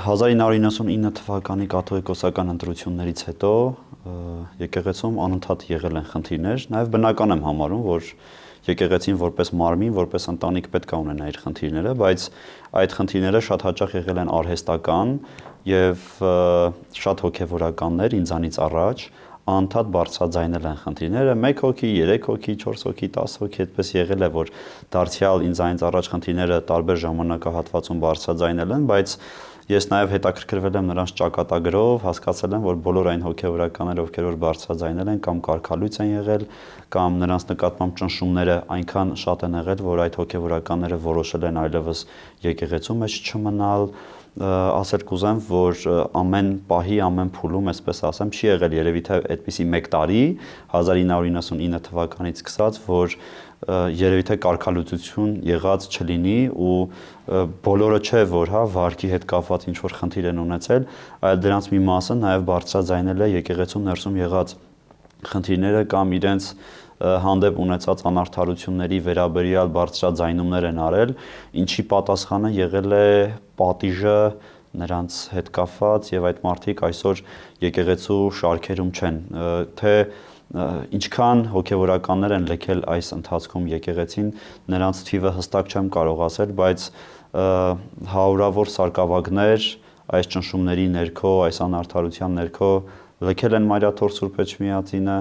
1999 թվականի կաթողիկոսական ընտրություններից հետո եկեղեցում անընդհատ եղել են խնդիրներ, նաև բնական եմ համարում, որ եկեղեցին որպես մարմին, որպես ընտանիք պետք է ունենա իր խնդիրները, բայց այդ խնդիրները շատ հաճախ եղել են արհեստական եւ շատ հոգեվորականներ ինձանից առաջ անընդհատ բարձրաձայնել են խնդիրները 1 հոգի, 3 հոգի, 4 հոգի, 10 հոգի այդպես եղել է, որ դարձյալ ինձանից առաջ խնդիրները տարբեր ժամանակահատվածում բարձրաձայնել են, բայց ես նաև հետաքրքրվել եմ նրանց ճակատագրով, հասկացել եմ, որ բոլոր այն հոգեվորականները, ովքեր որ բարձրաձայնել են կամ կարգալույծ են եղել, կամ նրանց նկատմամբ ճնշումները այնքան շատ են եղել, որ այդ հոգեվորականները որոշել են այլևս եկեղեցու մեջ չմնալ, ասել կուզեմ, որ ամեն պահի, ամեն փուլում, այսպես ասեմ, չի եղել երևի թե այդպիսի 1 տարի 1999 թվականից սկսած, որ երևի թե կարգալուծություն եղած չլինի ու բոլորը չէ, որ վարքի հետ կապված ինչ որ խնդիր են ունեցել, այլ դրանց մի մասը նաև բարձրաձայնել է եկեղեցու ներսում եղած խնդիրները կամ իրենց հանդեպ ունեցած անարդարությունների վերաբերյալ բարձրաձայնումներ են արել, ինչի պատասխանը եղել է պատիժը նրանց հետ կապված եւ այդ մարդիկ այսօր եկեղեցու շարքերում չեն, թե ինչքան հոգեվորականներ են լքել այս ընթացքում եկեղեցին, նրանց թիվը հստակ չեմ կարող ասել, բայց հարյուրավոր սարկավագներ այս ճնշումների ներքո, այս անարդարության ներքո լքել են Մարիաթոր Սուրբ Էջմիածինը,